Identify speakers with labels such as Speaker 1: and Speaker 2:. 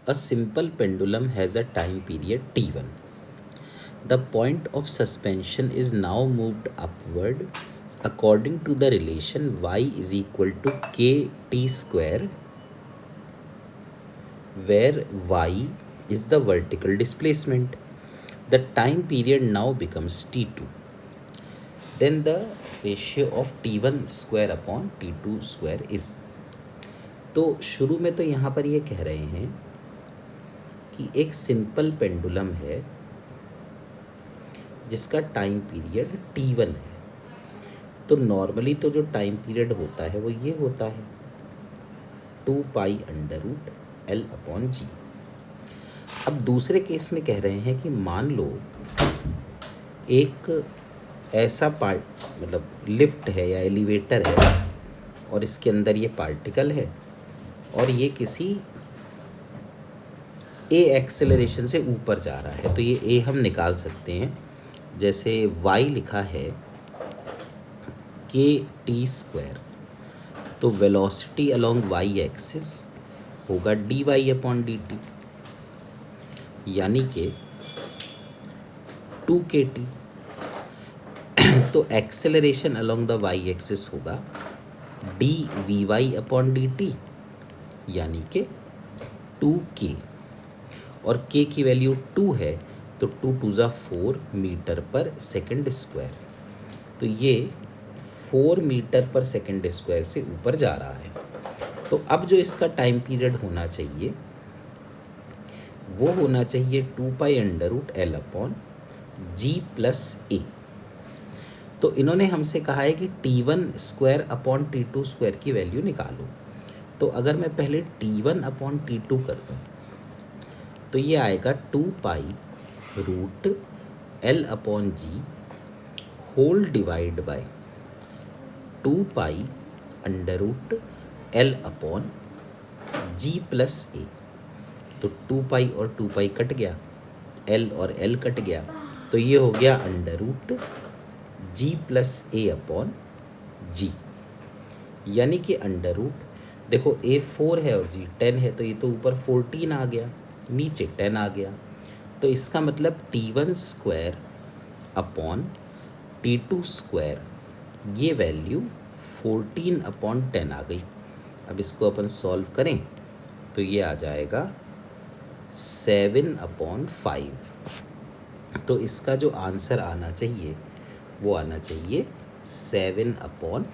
Speaker 1: A simple pendulum has a time period t1. The point of suspension is now moved upward according to the relation y is equal to kt square, where y is the vertical displacement. The time period now becomes t2. Then the ratio of t1 square upon t2 square is. तो शुरू में तो यहाँ पर ये कह रहे हैं कि एक सिंपल पेंडुलम है जिसका टाइम पीरियड t1 है। तो नॉर्मली तो जो टाइम पीरियड होता है वो ये होता है 2π√L/g। अब दूसरे केस में कह रहे हैं कि मान लो एक ऐसा मतलब लिफ्ट है या एलिवेटर है और इसके अंदर ये पार्टिकल है और ये किसी ए एक्सेलरेशन से ऊपर जा रहा है। तो ये ए हम निकाल सकते हैं, जैसे y लिखा है kt स्क्वायर, तो वेलोसिटी अलोंग y एक्सिस होगा dy/dt, यानी कि 2kt। तो acceleration along the y axis होगा dvy/dt, यानी कि 2k, और k की वैल्यू 2 है तो 2 2 ज़ा 4 मीटर पर सेकंड स्क्वायर। तो ये 4 मीटर पर सेकंड स्क्वायर से ऊपर जा रहा है। तो अब जो इसका टाइम पीरियड होना चाहिए वो होना चाहिए 2π√L/g+a। तो इन्होंने हमसे कहा है कि t1 square upon t2 square की वैल्यू निकालो। तो अगर मैं पहले t1 अपॉन t2 कर दूँ तो ये आएगा 2π√L/g whole divide by 2π√L/g+a। तो 2π और 2π कट गया, L और L कट गया, तो ये हो गया √g+a/g, यानी कि देखो a 4 है और g 10 है, तो ये तो ऊपर 14 आ गया, नीचे 10 आ गया। तो इसका मतलब t1 square upon t2 square, ये वैल्यू 14/10 आ गई। अब इसको अपन सॉल्व करें तो ये आ जाएगा 7/5। तो इसका जो आंसर आना चाहिए वो आना चाहिए 7/5।